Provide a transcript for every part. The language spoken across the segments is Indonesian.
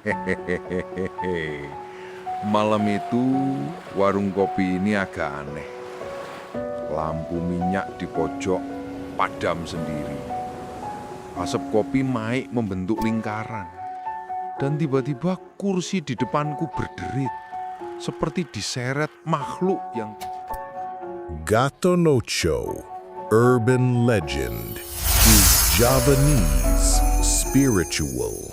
Hehehe. Malam itu warung kopi ini agak aneh. Lampu minyak di pojok padam sendiri. Asap kopi naik membentuk lingkaran. Dan tiba-tiba kursi di depanku berderit. Seperti diseret makhluk yang... Gato Nocho, urban legend, is Javanese spiritual.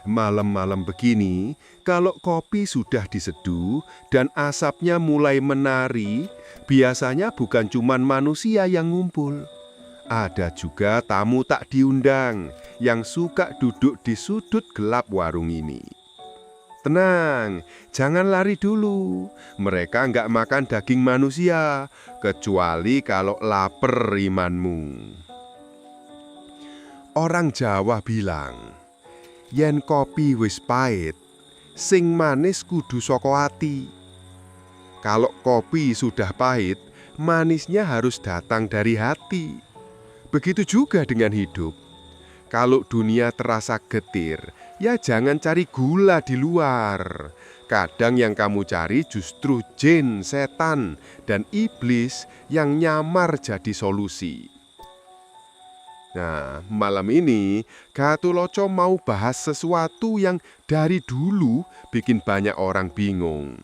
Malam-malam begini, kalau kopi sudah diseduh dan asapnya mulai menari, biasanya bukan cuma manusia yang ngumpul. Ada juga tamu tak diundang yang suka duduk di sudut gelap warung ini. Tenang, jangan lari dulu. Mereka nggak makan daging manusia, kecuali kalau lapar imanmu. Orang Jawa bilang, yen kopi wis pahit, sing manis kudu saka ati. Kalau kopi sudah pahit, manisnya harus datang dari hati. Begitu juga dengan hidup. Kalau dunia terasa getir, ya jangan cari gula di luar. Kadang yang kamu cari justru jin, setan, dan iblis yang nyamar jadi solusi. Nah, malam ini Gatholoco mau bahas sesuatu yang dari dulu bikin banyak orang bingung.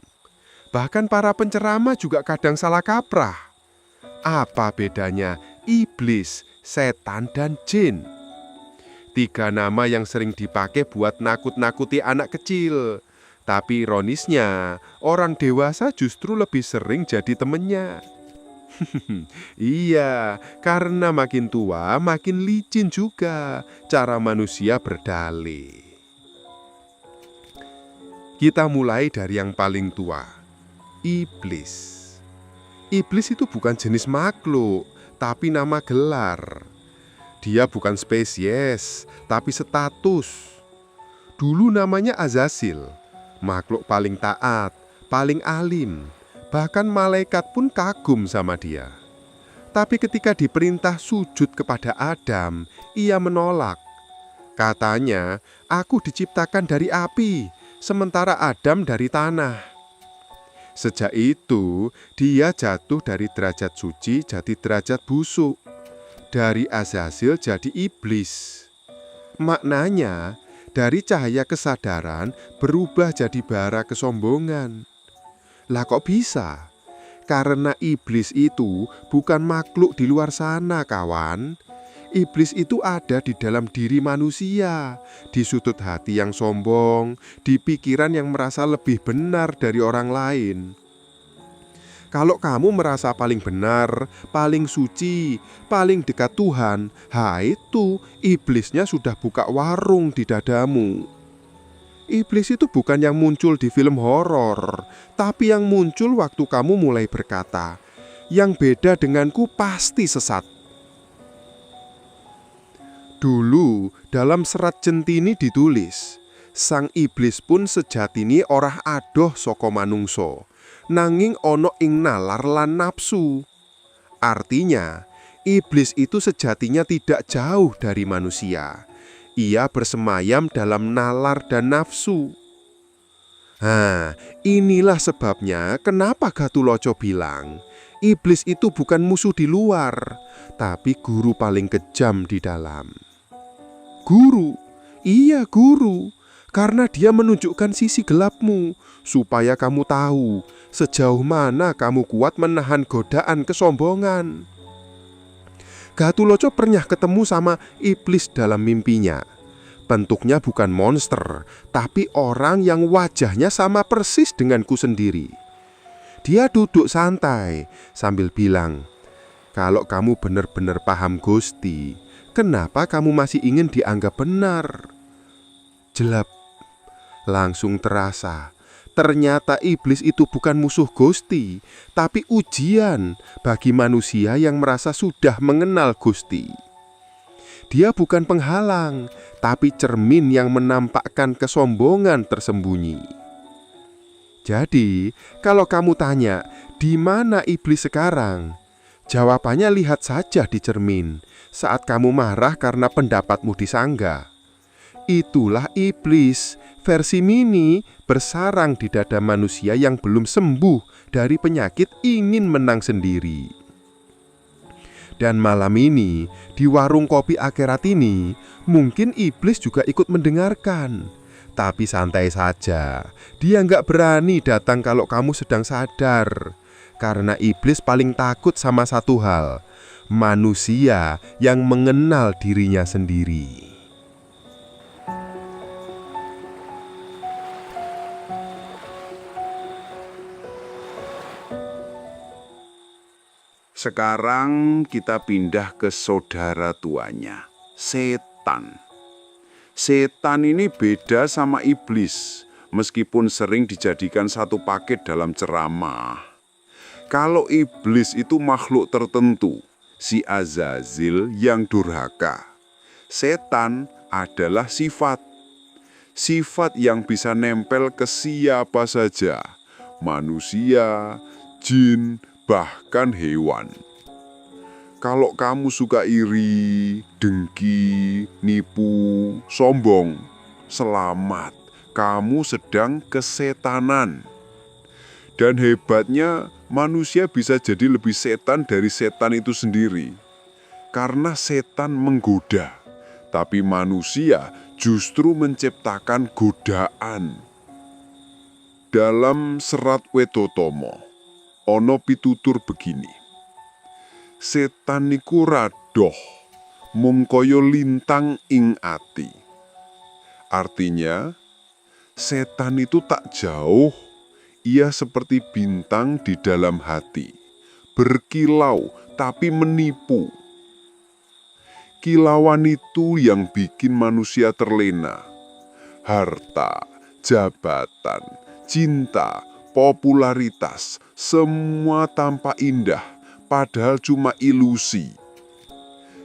Bahkan para penceramah juga kadang salah kaprah. Apa bedanya iblis, setan, dan jin? 3 nama yang sering dipakai buat nakut-nakuti anak kecil. Tapi ironisnya, orang dewasa justru lebih sering jadi temennya. Iya, karena makin tua makin licin juga cara manusia berdalih. Kita mulai dari yang paling tua, iblis. Iblis itu bukan jenis makhluk, tapi nama gelar. Dia bukan spesies, tapi status. Dulu namanya Azazil, makhluk paling taat, paling alim. Bahkan malaikat pun kagum sama dia. Tapi ketika diperintah sujud kepada Adam, ia menolak. Katanya, aku diciptakan dari api, sementara Adam dari tanah. Sejak itu, dia jatuh dari derajat suci jadi derajat busuk. Dari Azazil jadi iblis. Maknanya, dari cahaya kesadaran berubah jadi bara kesombongan. Lah kok bisa? Karena iblis itu bukan makhluk di luar sana, kawan. Iblis itu ada di dalam diri manusia, di sudut hati yang sombong, di pikiran yang merasa lebih benar dari orang lain. Kalau kamu merasa paling benar, paling suci, paling dekat Tuhan, itu iblisnya sudah buka warung di dadamu. Iblis itu bukan yang muncul di film horor, tapi yang muncul waktu kamu mulai berkata, "Yang beda denganku pasti sesat." Dulu dalam serat Centini ditulis, sang iblis pun sejatine orah adoh saka manungsa, nanging ana ing nalar lan nafsu. Artinya, iblis itu sejatinya tidak jauh dari manusia. Ia bersemayam dalam nalar dan nafsu. Inilah sebabnya kenapa Gatholoco bilang, iblis itu bukan musuh di luar, tapi guru paling kejam di dalam. Guru? Iya guru, karena dia menunjukkan sisi gelapmu, supaya kamu tahu sejauh mana kamu kuat menahan godaan kesombongan. Gatholoco pernah ketemu sama iblis dalam mimpinya. Bentuknya bukan monster, tapi orang yang wajahnya sama persis denganku sendiri. Dia duduk santai sambil bilang, "Kalau kamu benar-benar paham Gusti, kenapa kamu masih ingin dianggap benar?" Jelap, langsung terasa. Ternyata iblis itu bukan musuh Gusti, tapi ujian bagi manusia yang merasa sudah mengenal Gusti. Dia bukan penghalang, tapi cermin yang menampakkan kesombongan tersembunyi. Jadi, kalau kamu tanya, di mana iblis sekarang? Jawabannya lihat saja di cermin saat kamu marah karena pendapatmu disanggah. Itulah iblis, versi mini bersarang di dada manusia yang belum sembuh dari penyakit ingin menang sendiri. Dan malam ini, di warung kopi akhirat ini, mungkin iblis juga ikut mendengarkan. Tapi santai saja, dia nggak berani datang kalau kamu sedang sadar. Karena iblis paling takut sama satu hal, manusia yang mengenal dirinya sendiri. Sekarang kita pindah ke saudara tuanya, setan. Setan ini beda sama iblis, meskipun sering dijadikan satu paket dalam ceramah. Kalau iblis itu makhluk tertentu, si Azazil yang durhaka. Setan adalah sifat. Sifat yang bisa nempel ke siapa saja, manusia, jin, bahkan hewan. Kalau kamu suka iri, dengki, nipu, sombong, selamat, kamu sedang kesetanan. Dan hebatnya, manusia bisa jadi lebih setan dari setan itu sendiri. Karena setan menggoda, tapi manusia justru menciptakan godaan. Dalam serat Wetotomo, ono pitutur begini. Setan niku radoh, mung kaya lintang ing ati. Artinya, setan itu tak jauh, ia seperti bintang di dalam hati, berkilau tapi menipu. Kilauan itu yang bikin manusia terlena. Harta, jabatan, cinta, popularitas, semua tampak indah, padahal cuma ilusi.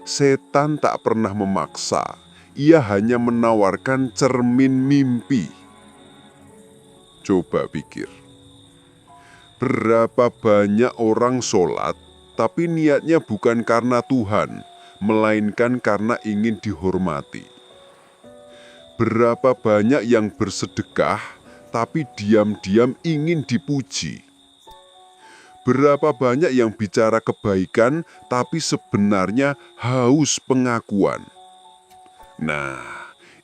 Setan tak pernah memaksa, ia hanya menawarkan cermin mimpi. Coba pikir, berapa banyak orang sholat, tapi niatnya bukan karena Tuhan, melainkan karena ingin dihormati. Berapa banyak yang bersedekah, tapi diam-diam ingin dipuji. Berapa banyak yang bicara kebaikan, tapi sebenarnya haus pengakuan. Nah,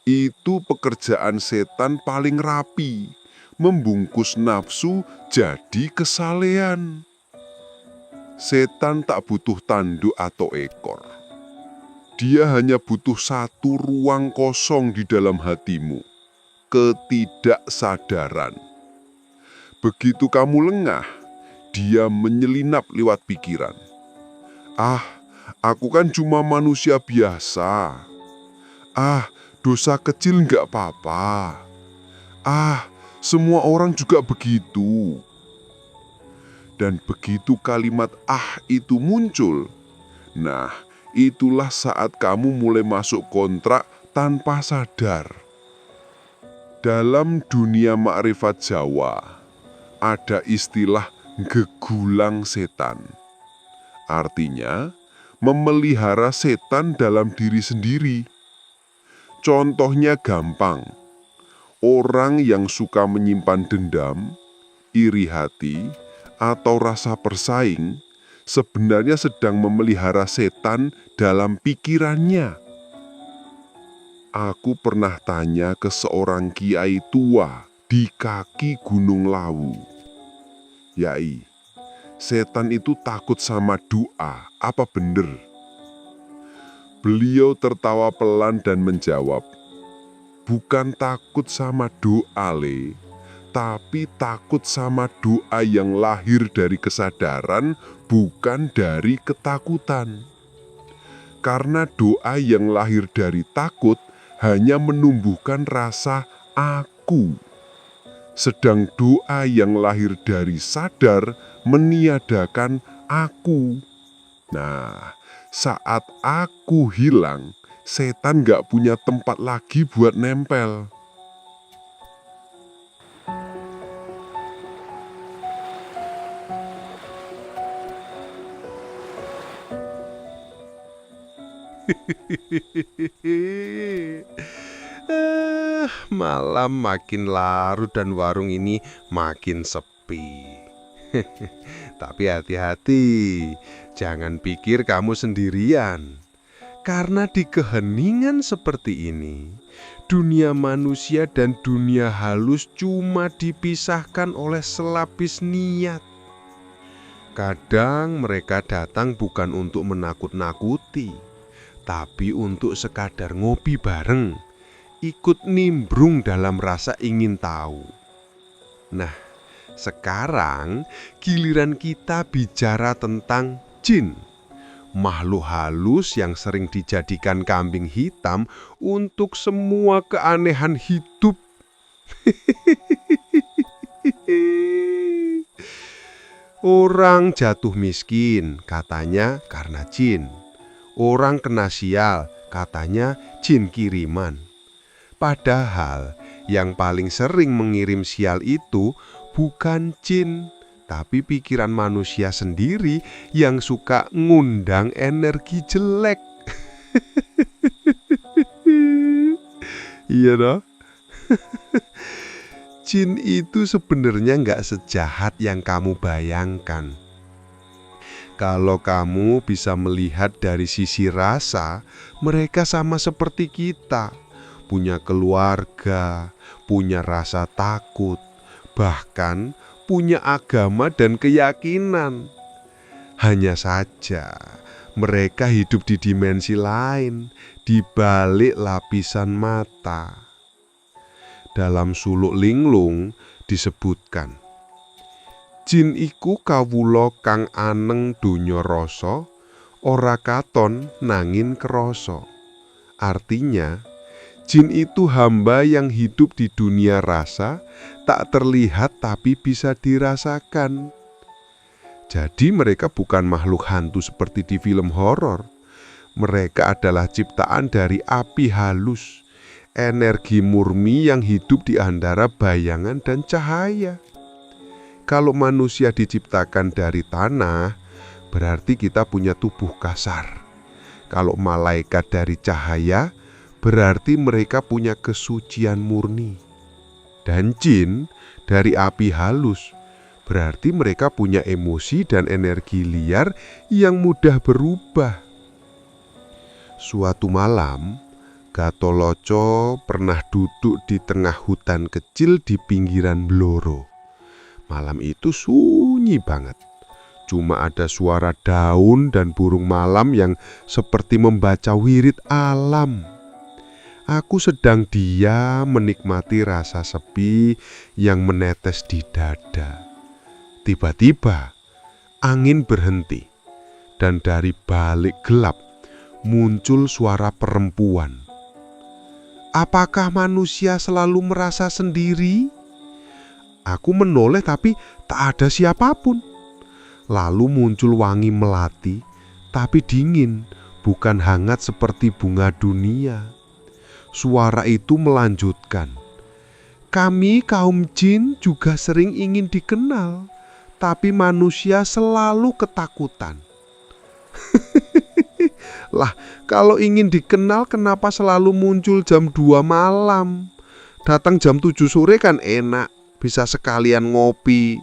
itu pekerjaan setan paling rapi, membungkus nafsu jadi kesalehan. Setan tak butuh tanduk atau ekor. Dia hanya butuh satu ruang kosong di dalam hatimu, ketidaksadaran. Begitu kamu lengah, dia menyelinap lewat pikiran. Ah, aku kan cuma manusia biasa. Ah, dosa kecil nggak apa-apa. Ah, semua orang juga begitu. Dan begitu kalimat "ah" itu muncul, nah, itulah saat kamu mulai masuk kontrak tanpa sadar. Dalam dunia makrifat Jawa, ada istilah gegulang setan. Artinya, memelihara setan dalam diri sendiri. Contohnya gampang. Orang yang suka menyimpan dendam, iri hati, atau rasa bersaing sebenarnya sedang memelihara setan dalam pikirannya. Aku pernah tanya ke seorang kiai tua di kaki Gunung Lawu. Yai, setan itu takut sama doa, apa bener? Beliau tertawa pelan dan menjawab, bukan takut sama doa, Le, tapi takut sama doa yang lahir dari kesadaran, bukan dari ketakutan. Karena doa yang lahir dari takut hanya menumbuhkan rasa aku. Sedang doa yang lahir dari sadar meniadakan aku. Nah, saat aku hilang, setan nggak punya tempat lagi buat nempel. Malam makin larut dan warung ini makin sepi. Tapi hati-hati, jangan pikir kamu sendirian. Karena di keheningan seperti ini, dunia manusia dan dunia halus cuma dipisahkan oleh selapis niat. Kadang mereka datang bukan untuk menakut-nakuti, tapi untuk sekadar ngopi bareng, ikut nimbrung dalam rasa ingin tahu. Nah, sekarang giliran kita bicara tentang jin, makhluk halus yang sering dijadikan kambing hitam untuk semua keanehan hidup. Orang jatuh miskin, katanya karena jin. Orang kena sial, katanya jin kiriman. Padahal yang paling sering mengirim sial itu bukan jin, tapi pikiran manusia sendiri yang suka ngundang energi jelek. Iya dong. Jin itu sebenarnya nggak sejahat yang kamu bayangkan. Kalau kamu bisa melihat dari sisi rasa, mereka sama seperti kita. Punya keluarga, punya rasa takut, bahkan punya agama dan keyakinan. Hanya saja mereka hidup di dimensi lain, di balik lapisan mata. Dalam suluk linglung disebutkan, jin iku kawula kang aneng donya rasa, ora katon nangin krasa. Artinya, jin itu hamba yang hidup di dunia rasa, tak terlihat tapi bisa dirasakan. Jadi mereka bukan makhluk hantu seperti di film horor. Mereka adalah ciptaan dari api halus, energi murni yang hidup di antara bayangan dan cahaya. Kalau manusia diciptakan dari tanah, berarti kita punya tubuh kasar. Kalau malaikat dari cahaya, berarti mereka punya kesucian murni. Dan jin dari api halus, berarti mereka punya emosi dan energi liar yang mudah berubah. Suatu malam, Gatholoco pernah duduk di tengah hutan kecil di pinggiran Bloro. Malam itu sunyi banget. Cuma ada suara daun dan burung malam yang seperti membaca wirid alam. Aku sedang diam menikmati rasa sepi yang menetes di dada. Tiba-tiba angin berhenti dan dari balik gelap muncul suara perempuan. Apakah manusia selalu merasa sendiri? Aku menoleh tapi tak ada siapapun. Lalu muncul wangi melati, tapi dingin, bukan hangat seperti bunga dunia. Suara itu melanjutkan, kami kaum jin juga sering ingin dikenal, tapi manusia selalu ketakutan. Lah, kalau ingin dikenal kenapa selalu muncul jam 2 malam? Datang jam 7 sore kan enak, bisa sekalian ngopi.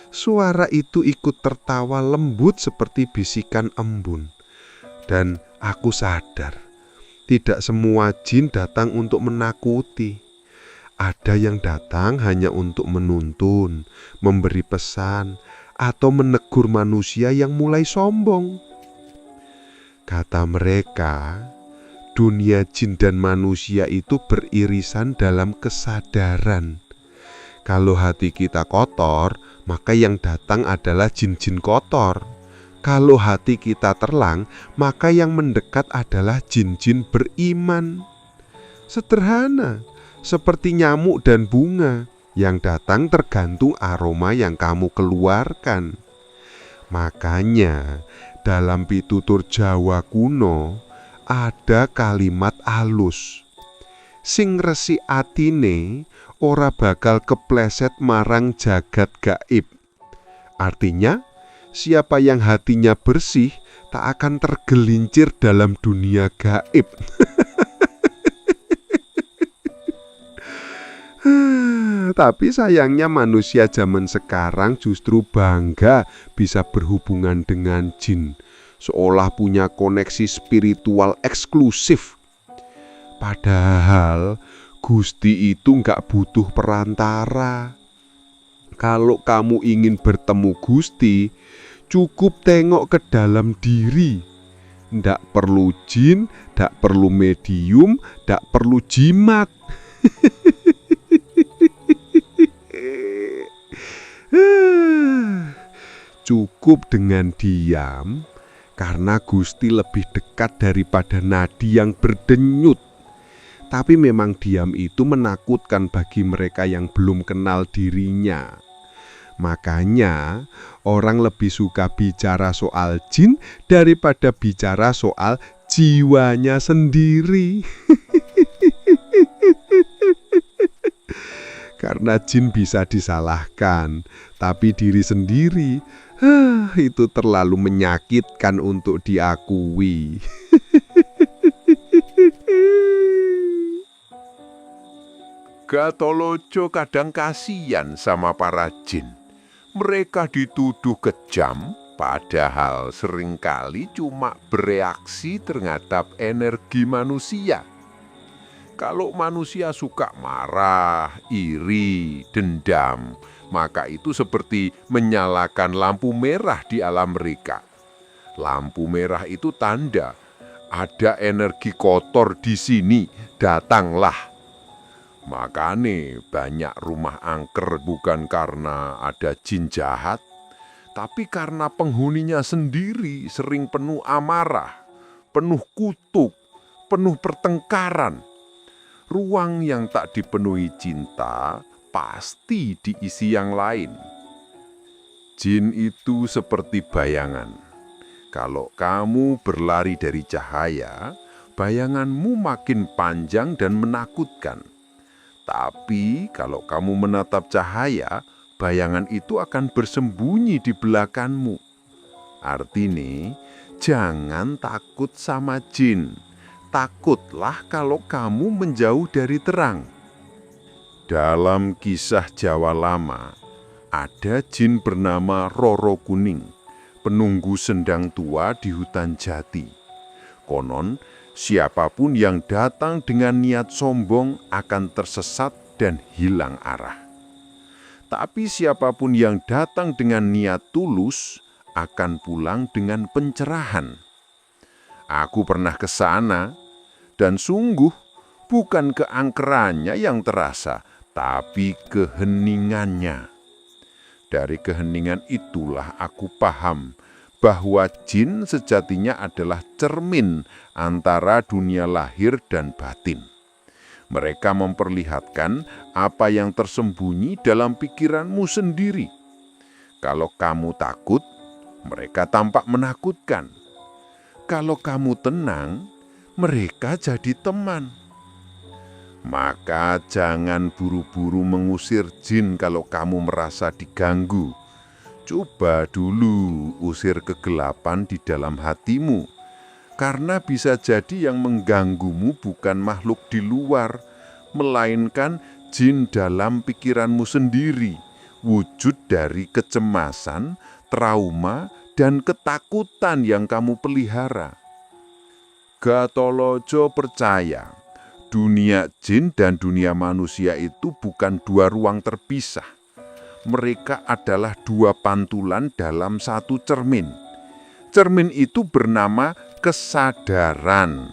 Suara itu ikut tertawa lembut seperti bisikan embun. Dan aku sadar, tidak semua jin datang untuk menakuti. Ada yang datang hanya untuk menuntun, memberi pesan, atau menegur manusia yang mulai sombong. Kata mereka, dunia jin dan manusia itu beririsan dalam kesadaran. Kalau hati kita kotor, maka yang datang adalah jin-jin kotor. Kalau hati kita terlang, maka yang mendekat adalah jin-jin beriman. Sederhana, seperti nyamuk dan bunga. Yang datang tergantung aroma yang kamu keluarkan. Makanya dalam pitutur Jawa kuno ada kalimat alus. Sing resik atine ora bakal kepleset marang jagat gaib. Artinya, siapa yang hatinya bersih tak akan tergelincir dalam dunia gaib. Tapi sayangnya manusia zaman sekarang justru bangga bisa berhubungan dengan jin, seolah punya koneksi spiritual eksklusif. Padahal Gusti itu nggak butuh perantara. Kalau kamu ingin bertemu Gusti, cukup tengok ke dalam diri. Ndak perlu jin, ndak perlu medium, ndak perlu jimat. Cukup dengan diam, karena Gusti lebih dekat daripada nadi yang berdenyut. Tapi memang diam itu menakutkan bagi mereka yang belum kenal dirinya. Makanya orang lebih suka bicara soal jin daripada bicara soal jiwanya sendiri. Karena jin bisa disalahkan, tapi diri sendiri itu terlalu menyakitkan untuk diakui. Gatholoco kadang kasihan sama para jin. Mereka dituduh kejam, padahal seringkali cuma bereaksi terhadap energi manusia. Kalau manusia suka marah, iri, dendam, maka itu seperti menyalakan lampu merah di alam mereka. Lampu merah itu tanda ada energi kotor di sini, datanglah. Makanya banyak rumah angker bukan karena ada jin jahat, tapi karena penghuninya sendiri sering penuh amarah, penuh kutuk, penuh pertengkaran. Ruang yang tak dipenuhi cinta pasti diisi yang lain. Jin itu seperti bayangan. Kalau kamu berlari dari cahaya, bayanganmu makin panjang dan menakutkan. Tapi kalau kamu menatap cahaya, bayangan itu akan bersembunyi di belakangmu. Artinya, jangan takut sama jin. Takutlah kalau kamu menjauh dari terang. Dalam kisah Jawa lama, ada jin bernama Roro Kuning, penunggu sendang tua di hutan jati. Konon, siapapun yang datang dengan niat sombong akan tersesat dan hilang arah. Tapi siapapun yang datang dengan niat tulus akan pulang dengan pencerahan. Aku pernah ke sana, dan sungguh bukan keangkerannya yang terasa, tapi keheningannya. Dari keheningan itulah aku paham bahwa jin sejatinya adalah cermin antara dunia lahir dan batin. Mereka memperlihatkan apa yang tersembunyi dalam pikiranmu sendiri. Kalau kamu takut, mereka tampak menakutkan. Kalau kamu tenang, mereka jadi teman. Maka jangan buru-buru mengusir jin kalau kamu merasa diganggu. Coba dulu usir kegelapan di dalam hatimu. Karena bisa jadi yang mengganggumu bukan makhluk di luar, melainkan jin dalam pikiranmu sendiri, wujud dari kecemasan, trauma, dan ketakutan yang kamu pelihara. Gatholoco percaya, dunia jin dan dunia manusia itu bukan dua ruang terpisah. Mereka adalah dua pantulan dalam satu cermin. Cermin itu bernama kesadaran.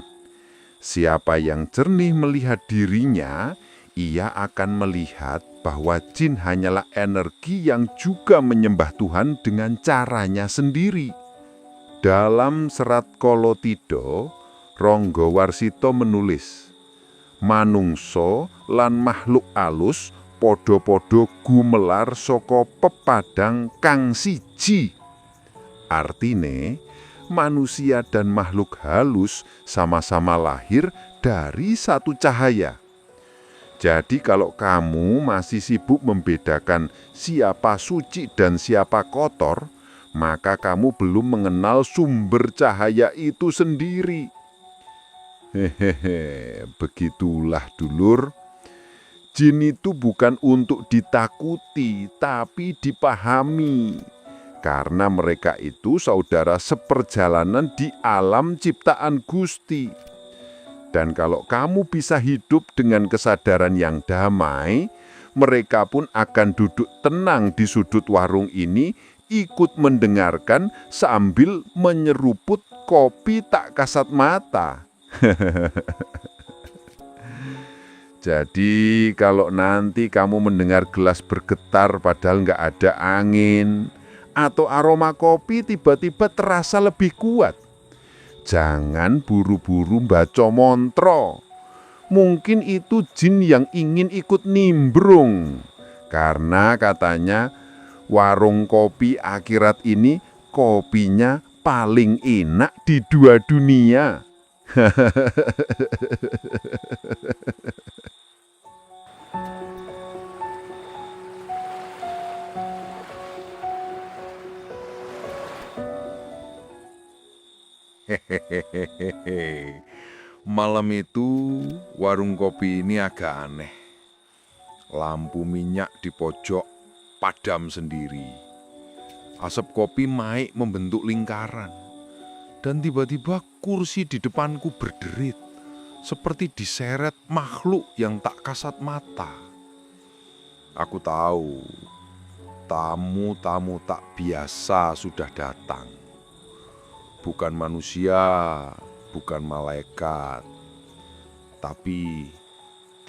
Siapa yang jernih melihat dirinya, ia akan melihat bahwa jin hanyalah energi yang juga menyembah Tuhan dengan caranya sendiri. Dalam serat Kolotida, Ronggo Warsito menulis, manungso lan makhluk alus podo-podo gumelar saka pepadang kang siji. Artine, manusia dan makhluk halus sama-sama lahir dari satu cahaya. Jadi kalau kamu masih sibuk membedakan siapa suci dan siapa kotor, maka kamu belum mengenal sumber cahaya itu sendiri. Hehehe, begitulah dulur. Jin itu bukan untuk ditakuti, tapi dipahami. Karena mereka itu saudara seperjalanan di alam ciptaan Gusti. Dan kalau kamu bisa hidup dengan kesadaran yang damai, mereka pun akan duduk tenang di sudut warung ini, ikut mendengarkan sambil menyeruput kopi tak kasat mata. Jadi kalau nanti kamu mendengar gelas bergetar padahal nggak ada angin, atau aroma kopi tiba-tiba terasa lebih kuat, jangan buru-buru baca montro. Mungkin itu jin yang ingin ikut nimbrung. Karena katanya warung kopi akhirat ini kopinya paling enak di dua dunia. Hehehe. Malam itu warung kopi ini agak aneh. Lampu minyak di pojok padam sendiri. Asap kopi naik membentuk lingkaran. Dan tiba-tiba kursi di depanku berderit, seperti diseret makhluk yang tak kasat mata. Aku tahu, tamu-tamu tak biasa sudah datang. Bukan manusia, bukan malaikat, tapi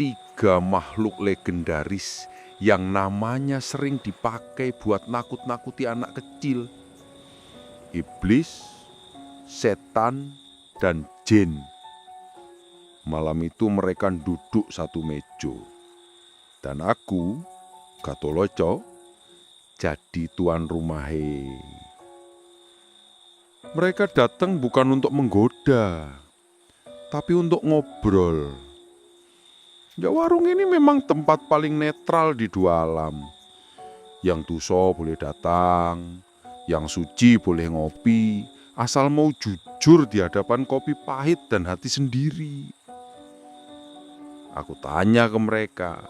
3 makhluk legendaris yang namanya sering dipakai buat nakut-nakuti anak kecil. Iblis, setan, dan jin. Malam itu mereka duduk satu meja. Dan aku, Gatoloco, jadi tuan rumahe. Mereka datang bukan untuk menggoda, tapi untuk ngobrol. Ya, warung ini memang tempat paling netral di 2 alam. Yang dosa boleh datang, yang suci boleh ngopi, asal mau jujur di hadapan kopi pahit dan hati sendiri. Aku tanya ke mereka,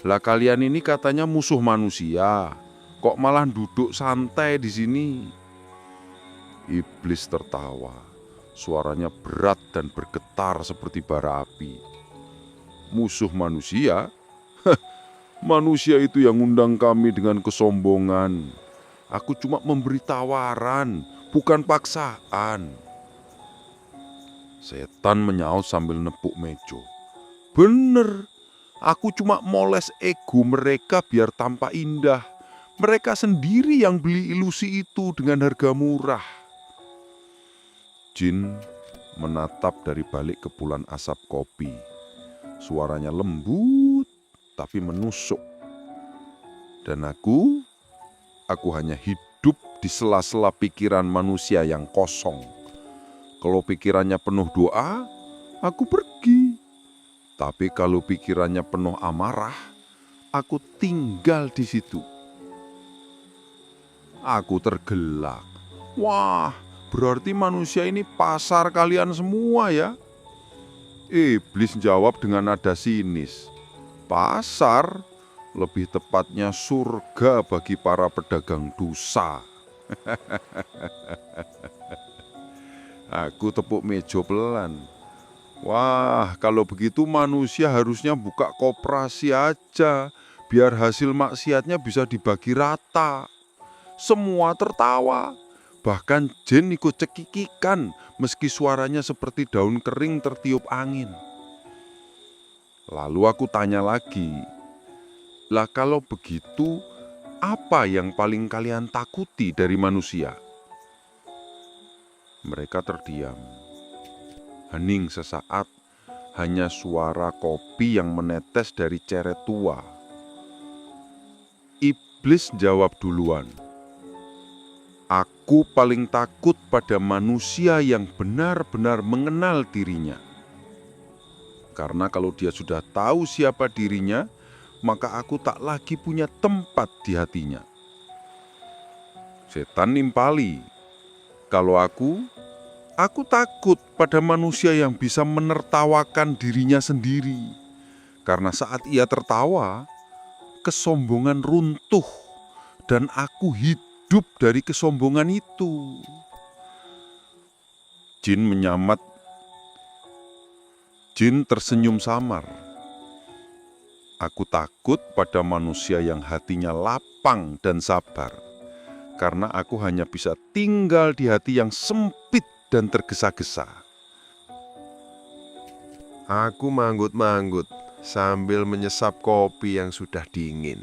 "Lah kalian ini katanya musuh manusia, kok malah duduk santai di sini?" Iblis tertawa, suaranya berat dan bergetar seperti bara api. "Musuh manusia? Manusia itu yang undang kami dengan kesombongan. Aku cuma memberi tawaran, bukan paksaan." Setan menyaut sambil nepuk meja. "Bener, aku cuma moles ego mereka biar tampak indah. Mereka sendiri yang beli ilusi itu dengan harga murah." Jin menatap dari balik kepulan asap kopi. Suaranya lembut tapi menusuk. Dan aku hanya hidup di sela-sela pikiran manusia yang kosong. Kalau pikirannya penuh doa, aku pergi. Tapi kalau pikirannya penuh amarah, aku tinggal di situ. Aku tergelak. Wah, berarti manusia ini pasar kalian semua ya? Iblis jawab dengan nada sinis. Pasar, lebih tepatnya surga bagi para pedagang dosa. Aku tepuk meja pelan. Wah, kalau begitu manusia harusnya buka koperasi aja, biar hasil maksiatnya bisa dibagi rata. Semua tertawa. Bahkan jin ikut cekikikan meski suaranya seperti daun kering tertiup angin. Lalu aku tanya lagi, "Lah kalau begitu, apa yang paling kalian takuti dari manusia?" Mereka terdiam. Hening sesaat, hanya suara kopi yang menetes dari ceret tua. Iblis jawab duluan. Aku paling takut pada manusia yang benar-benar mengenal dirinya. Karena kalau dia sudah tahu siapa dirinya, maka aku tak lagi punya tempat di hatinya. Setan nimpali. Kalau aku takut pada manusia yang bisa menertawakan dirinya sendiri. Karena saat ia tertawa, kesombongan runtuh dan aku hidup dari kesombongan itu. Jin tersenyum samar. Aku takut pada manusia yang hatinya lapang dan sabar. Karena aku hanya bisa tinggal di hati yang sempit dan tergesa-gesa. Aku manggut-manggut sambil menyesap kopi yang sudah dingin.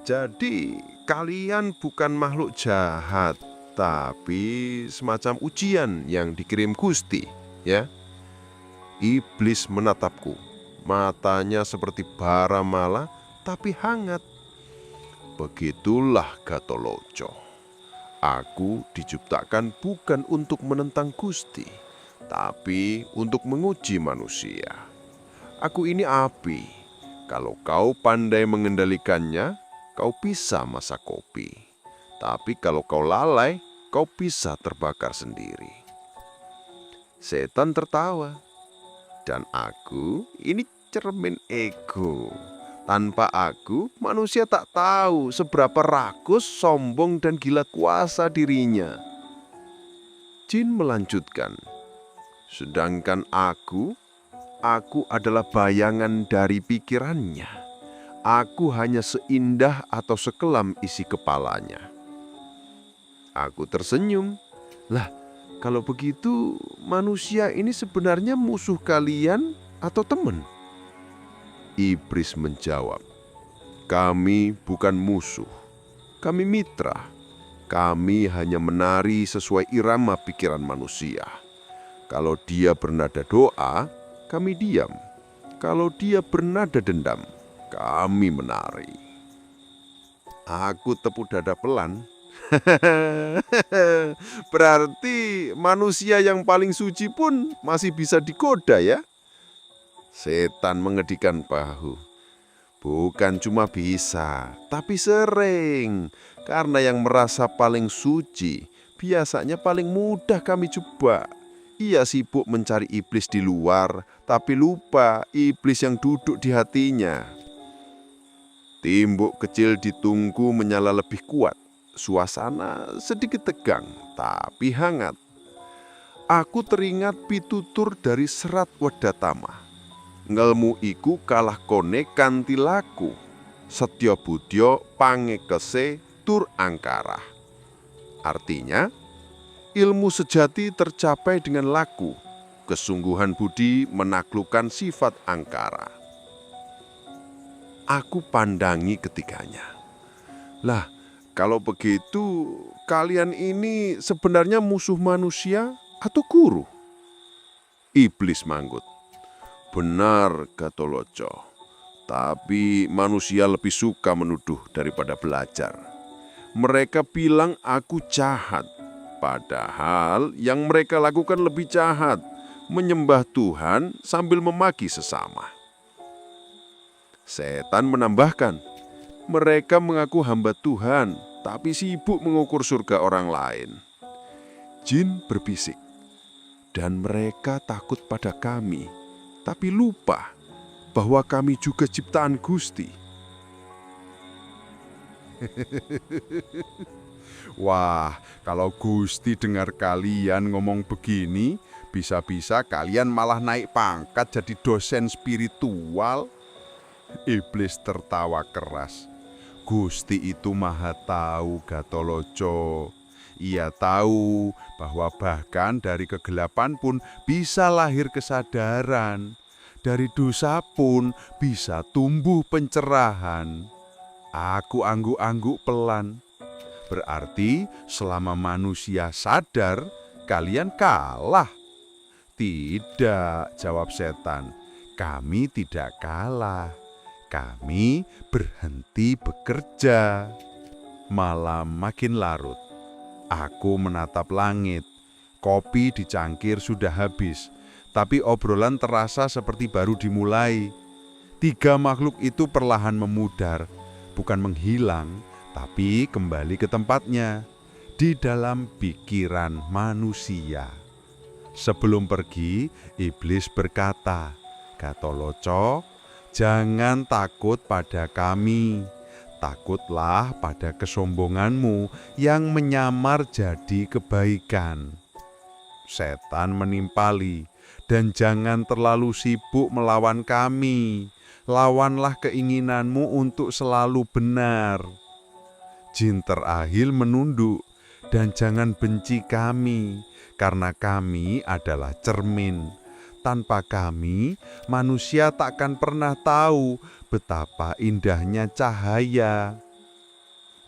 Jadi, kalian bukan makhluk jahat, tapi semacam ujian yang dikirim Gusti, ya? Iblis menatapku, matanya seperti bara mala, tapi hangat. Begitulah Gatholoco. Aku diciptakan bukan untuk menentang Gusti, tapi untuk menguji manusia. Aku ini api. Kalau kau pandai mengendalikannya, kau bisa masak kopi. Tapi kalau kau lalai, kau bisa terbakar sendiri. Setan tertawa. Dan aku ini cermin ego. Tanpa aku, manusia tak tahu seberapa rakus, sombong, dan gila kuasa dirinya. Jin melanjutkan, sedangkan aku adalah bayangan dari pikirannya. Aku hanya seindah atau sekelam isi kepalanya. Aku tersenyum. Lah, kalau begitu manusia ini sebenarnya musuh kalian atau teman? Iblis menjawab, kami bukan musuh, kami mitra. Kami hanya menari sesuai irama pikiran manusia. Kalau dia bernada doa, kami diam. Kalau dia bernada dendam, kami menari. Aku tepuk dada pelan. Berarti manusia yang paling suci pun masih bisa digoda ya? Setan mengedikan bahu. Bukan cuma bisa, tapi sering. Karena yang merasa paling suci biasanya paling mudah kami jebak. Ia sibuk mencari iblis di luar, tapi lupa iblis yang duduk di hatinya. Timbuk kecil di tungku menyala lebih kuat. Suasana sedikit tegang, tapi hangat. Aku teringat pitutur dari Serat Wedatama. Ngelmu iku kalah kone kanthi laku. Setya budya pangekese tur angkara. Artinya, ilmu sejati tercapai dengan laku. Kesungguhan budi menaklukkan sifat angkara. Aku pandangi ketiganya. Lah, kalau begitu kalian ini sebenarnya musuh manusia atau guru? Iblis manggut. Benar, Gatholoco. Tapi manusia lebih suka menuduh daripada belajar. Mereka bilang aku jahat. Padahal yang mereka lakukan lebih jahat. Menyembah Tuhan sambil memaki sesama. Setan menambahkan, mereka mengaku hamba Tuhan, tapi sibuk mengukur surga orang lain. Jin berbisik, dan mereka takut pada kami. Tapi lupa bahwa kami juga ciptaan Gusti. Wah, kalau Gusti dengar kalian ngomong begini, bisa-bisa kalian malah naik pangkat jadi dosen spiritual. Iblis tertawa keras. Gusti itu maha tahu, Gatholoco. Ia tahu bahwa bahkan dari kegelapan pun bisa lahir kesadaran. Dari dosa pun bisa tumbuh pencerahan. Aku angguk-angguk pelan. Berarti selama manusia sadar, kalian kalah. Tidak, jawab setan. Kami tidak kalah. Kami berhenti bekerja. Malam makin larut. Aku menatap langit. Kopi di cangkir sudah habis, tapi obrolan terasa seperti baru dimulai. 3 makhluk itu perlahan memudar, bukan menghilang, tapi kembali ke tempatnya, di dalam pikiran manusia. Sebelum pergi, iblis berkata, "Gatoloco, jangan takut pada kami. Takutlah pada kesombonganmu yang menyamar jadi kebaikan." Setan menimpali, "Dan jangan terlalu sibuk melawan kami. Lawanlah keinginanmu untuk selalu benar." Jin terakhir menunduk, "Dan jangan benci kami, karena kami adalah cermin. Tanpa kami, manusia takkan pernah tahu betapa indahnya cahaya."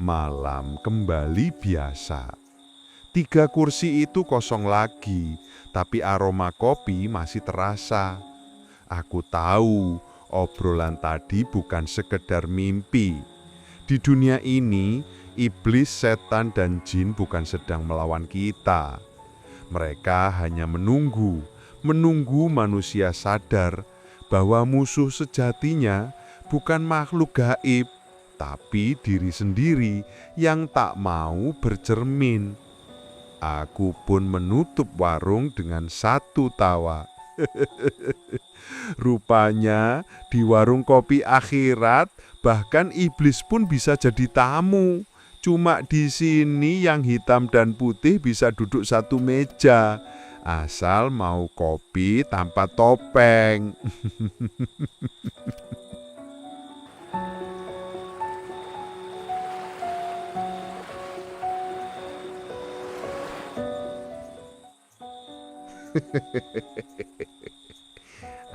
Malam kembali biasa. 3 kursi itu kosong lagi, tapi aroma kopi masih terasa. Aku tahu obrolan tadi bukan sekedar mimpi. Di dunia ini, iblis, setan, dan jin bukan sedang melawan kita. Mereka hanya menunggu manusia sadar bahwa musuh sejatinya bukan makhluk gaib, tapi diri sendiri yang tak mau bercermin. Aku pun menutup warung dengan satu tawa. Rupanya di warung kopi akhirat bahkan iblis pun bisa jadi tamu. Cuma di sini yang hitam dan putih bisa duduk satu meja, asal mau kopi tanpa topeng.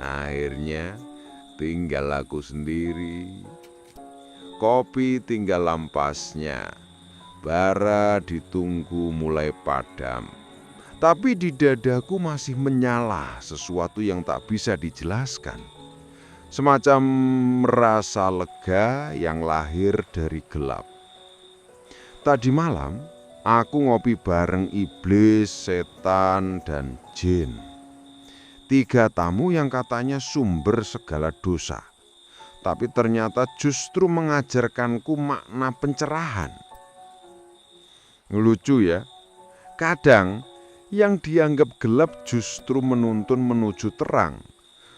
Akhirnya tinggal aku sendiri. Kopi tinggal lampasnya. Bara ditunggu mulai padam. Tapi di dadaku masih menyala sesuatu yang tak bisa dijelaskan. Semacam rasa lega yang lahir dari gelap. Tadi malam aku ngopi bareng iblis, setan, dan jin. 3 tamu yang katanya sumber segala dosa. Tapi ternyata justru mengajarkanku makna pencerahan. Lucu ya, kadang yang dianggap gelap justru menuntun menuju terang.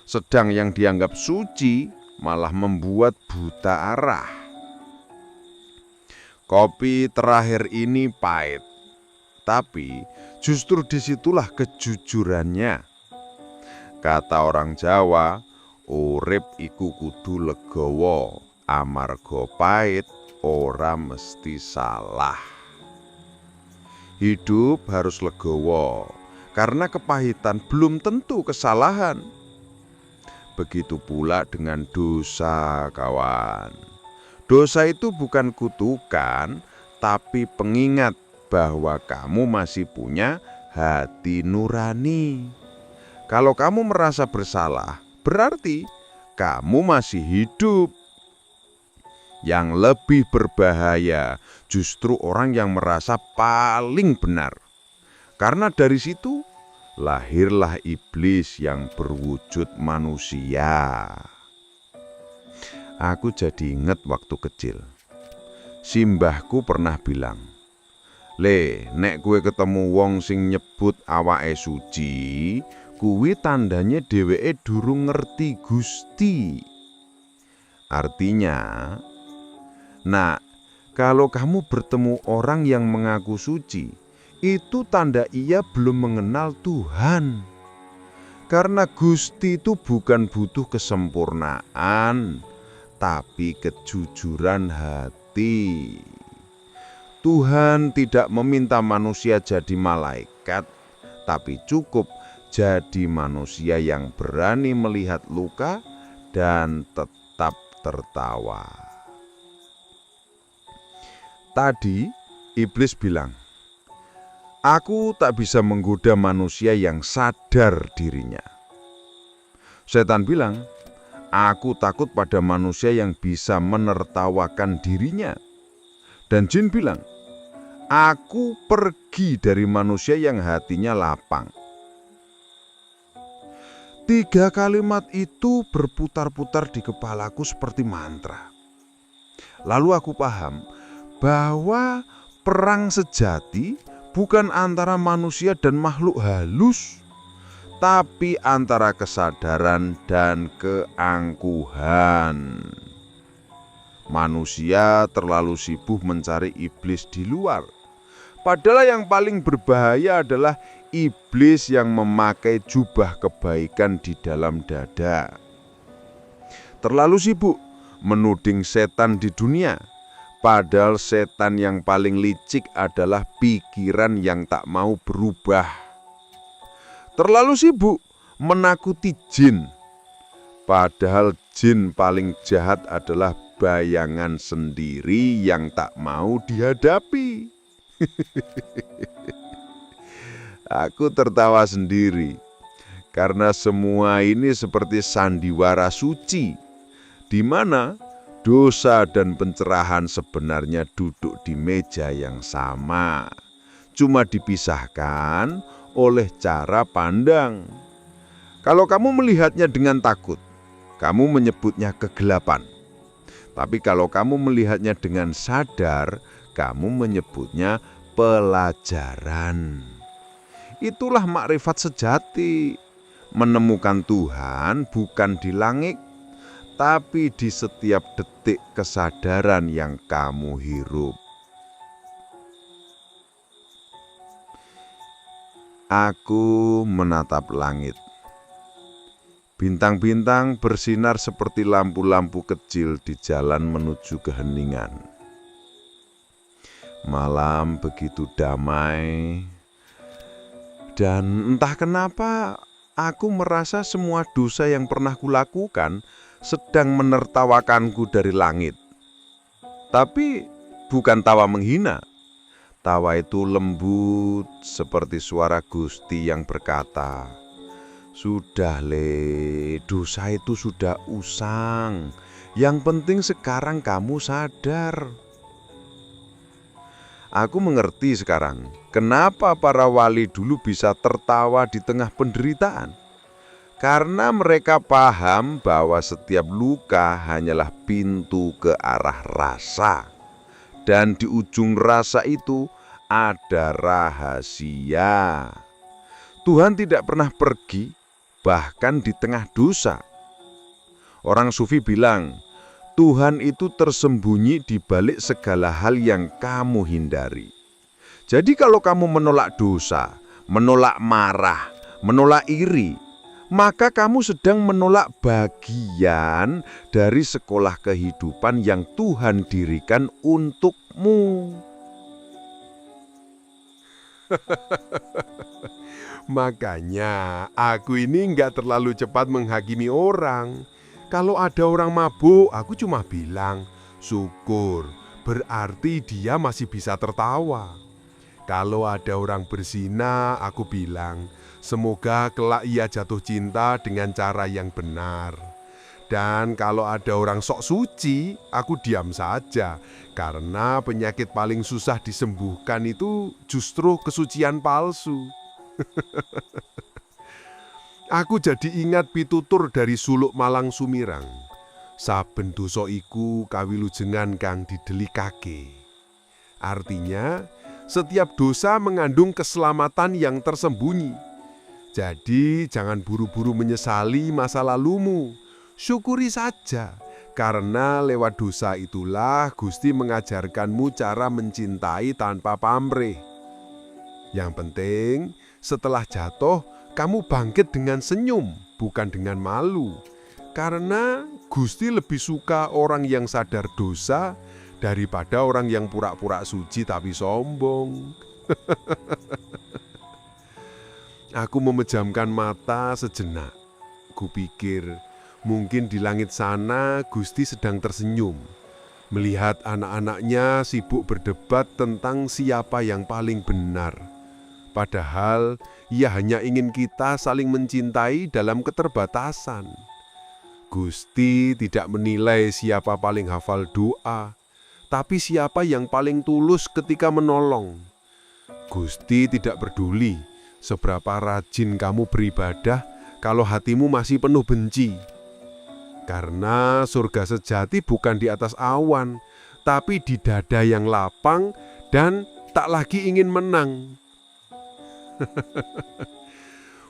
Sedang yang dianggap suci malah membuat buta arah. Kopi terakhir ini pahit, tapi justru disitulah kejujurannya. Kata orang Jawa, urip iku kudu legowo, amarga pahit ora mesti salah. Hidup harus legowo, karena kepahitan belum tentu kesalahan. Begitu pula dengan dosa, kawan. Dosa itu bukan kutukan, tapi pengingat bahwa kamu masih punya hati nurani. Kalau kamu merasa bersalah, berarti kamu masih hidup. Yang lebih berbahaya justru orang yang merasa paling benar. Karena dari situ lahirlah iblis yang berwujud manusia. Aku jadi inget waktu kecil. Simbahku pernah bilang, "Le, nek kue ketemu wong sing nyebut awake suci, kuwi tandanya dheweke durung ngerti Gusti." Artinya, nak, kalau kamu bertemu orang yang mengaku suci, itu tanda ia belum mengenal Tuhan. Karena Gusti itu bukan butuh kesempurnaan, tapi kejujuran hati. Tuhan tidak meminta manusia jadi malaikat, tapi cukup jadi manusia yang berani melihat luka dan tetap tertawa. Tadi iblis bilang, "Aku tak bisa menggoda manusia yang sadar dirinya." Setan bilang, "Aku takut pada manusia yang bisa menertawakan dirinya." Dan jin bilang, Aku pergi dari manusia yang hatinya lapang. 3 kalimat itu berputar-putar di kepalaku seperti mantra. Lalu aku paham bahwa perang sejati bukan antara manusia dan makhluk halus, tapi antara kesadaran dan keangkuhan. Manusia terlalu sibuk mencari iblis di luar. Padahal yang paling berbahaya adalah iblis yang memakai jubah kebaikan di dalam dada. Terlalu sibuk menuding setan di dunia, padahal setan yang paling licik adalah pikiran yang tak mau berubah. Terlalu sibuk menakuti jin, padahal jin paling jahat adalah bayangan sendiri yang tak mau dihadapi. Aku tertawa sendiri karena semua ini seperti sandiwara suci, di mana dosa dan pencerahan sebenarnya duduk di meja yang sama, cuma dipisahkan oleh cara pandang. Kalau kamu melihatnya dengan takut, kamu menyebutnya kegelapan. Tapi kalau kamu melihatnya dengan sadar, kamu menyebutnya pelajaran. Itulah makrifat sejati. Menemukan Tuhan bukan di langit, tapi di setiap detik kesadaran yang kamu hirup. Aku menatap langit. Bintang-bintang bersinar seperti lampu-lampu kecil di jalan menuju keheningan. Malam begitu damai, dan entah kenapa aku merasa semua dosa yang pernah kulakukan sedang menertawakanku dari langit. Tapi bukan tawa menghina. Tawa itu lembut seperti suara Gusti yang berkata, "Sudah Le, dosa itu sudah usang. Yang penting sekarang kamu sadar." Aku mengerti sekarang kenapa para wali dulu bisa tertawa di tengah penderitaan. Karena mereka paham bahwa setiap luka hanyalah pintu ke arah rasa. Dan di ujung rasa itu ada rahasia. Tuhan tidak pernah pergi, bahkan di tengah dosa. Orang sufi bilang, Tuhan itu tersembunyi di balik segala hal yang kamu hindari. Jadi kalau kamu menolak dosa, menolak marah, menolak iri, maka kamu sedang menolak bagian dari sekolah kehidupan yang Tuhan dirikan untukmu. Makanya aku ini nggak terlalu cepat menghakimi orang. Kalau ada orang mabuk, aku cuma bilang, syukur, berarti dia masih bisa tertawa. Kalau ada orang berzina, aku bilang, semoga kelak ia jatuh cinta dengan cara yang benar. Dan kalau ada orang sok suci, aku diam saja. Karena penyakit paling susah disembuhkan itu justru kesucian palsu. Aku jadi ingat pitutur dari Suluk Malang Sumirang. Saben dosa iku kawilujengan kang didelikake. Artinya, setiap dosa mengandung keselamatan yang tersembunyi. Jadi, jangan buru-buru menyesali masa lalumu. Syukuri saja, karena lewat dosa itulah Gusti mengajarkanmu cara mencintai tanpa pamrih. Yang penting, setelah jatuh, kamu bangkit dengan senyum, bukan dengan malu. Karena Gusti lebih suka orang yang sadar dosa daripada orang yang pura-pura suci tapi sombong. Aku memejamkan mata sejenak. Kupikir, mungkin di langit sana Gusti sedang tersenyum, melihat anak-anaknya sibuk berdebat tentang siapa yang paling benar. Padahal ia hanya ingin kita saling mencintai dalam keterbatasan. Gusti tidak menilai siapa paling hafal doa, tapi siapa yang paling tulus ketika menolong. Gusti tidak peduli seberapa rajin kamu beribadah kalau hatimu masih penuh benci. Karena surga sejati bukan di atas awan, tapi di dada yang lapang dan tak lagi ingin menang.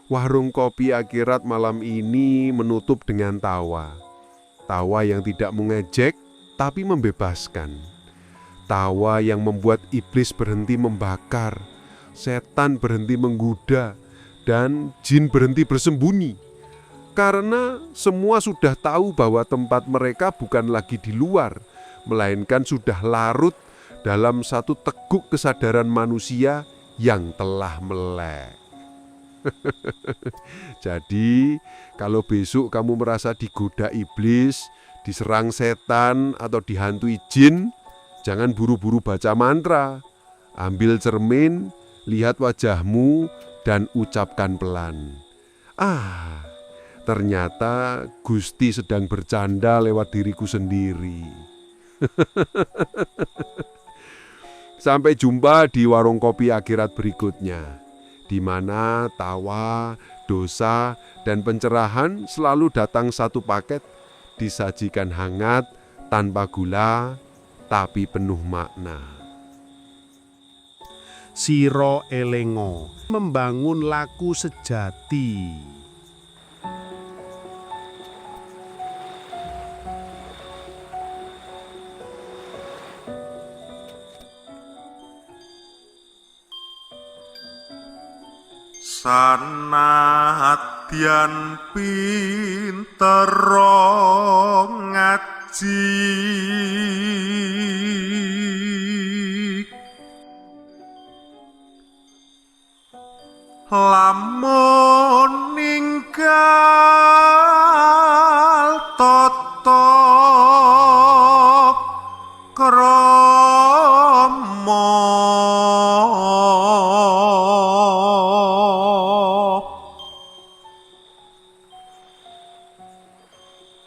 Warung kopi akhirat malam ini menutup dengan tawa. Tawa yang tidak mengejek, tapi membebaskan. Tawa yang membuat iblis berhenti membakar, setan berhenti menggoda, dan jin berhenti bersembunyi. Karena semua sudah tahu bahwa tempat mereka bukan lagi di luar, melainkan sudah larut dalam satu teguk kesadaran manusia yang telah melek. Jadi, kalau besok kamu merasa digoda iblis, diserang setan, atau dihantui jin, jangan buru-buru baca mantra. Ambil cermin, lihat wajahmu, dan ucapkan pelan. Ternyata Gusti sedang bercanda lewat diriku sendiri. Sampai jumpa di warung kopi akhirat berikutnya, di mana tawa, dosa, dan pencerahan selalu datang satu paket, disajikan hangat, tanpa gula, tapi penuh makna. Siro elengo, membangun laku sejati. Sanadyan pinter ngaji, lamun ninggal tata krama,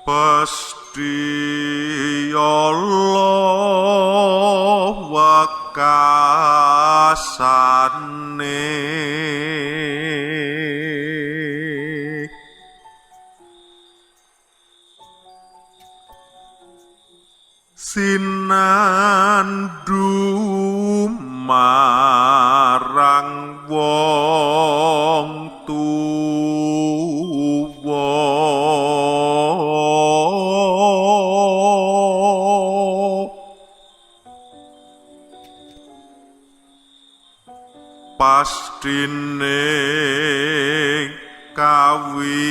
Pasti Allah wakasane sinandu marang wong pastine kawirangan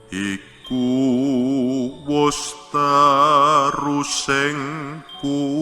iku wis terusing kuku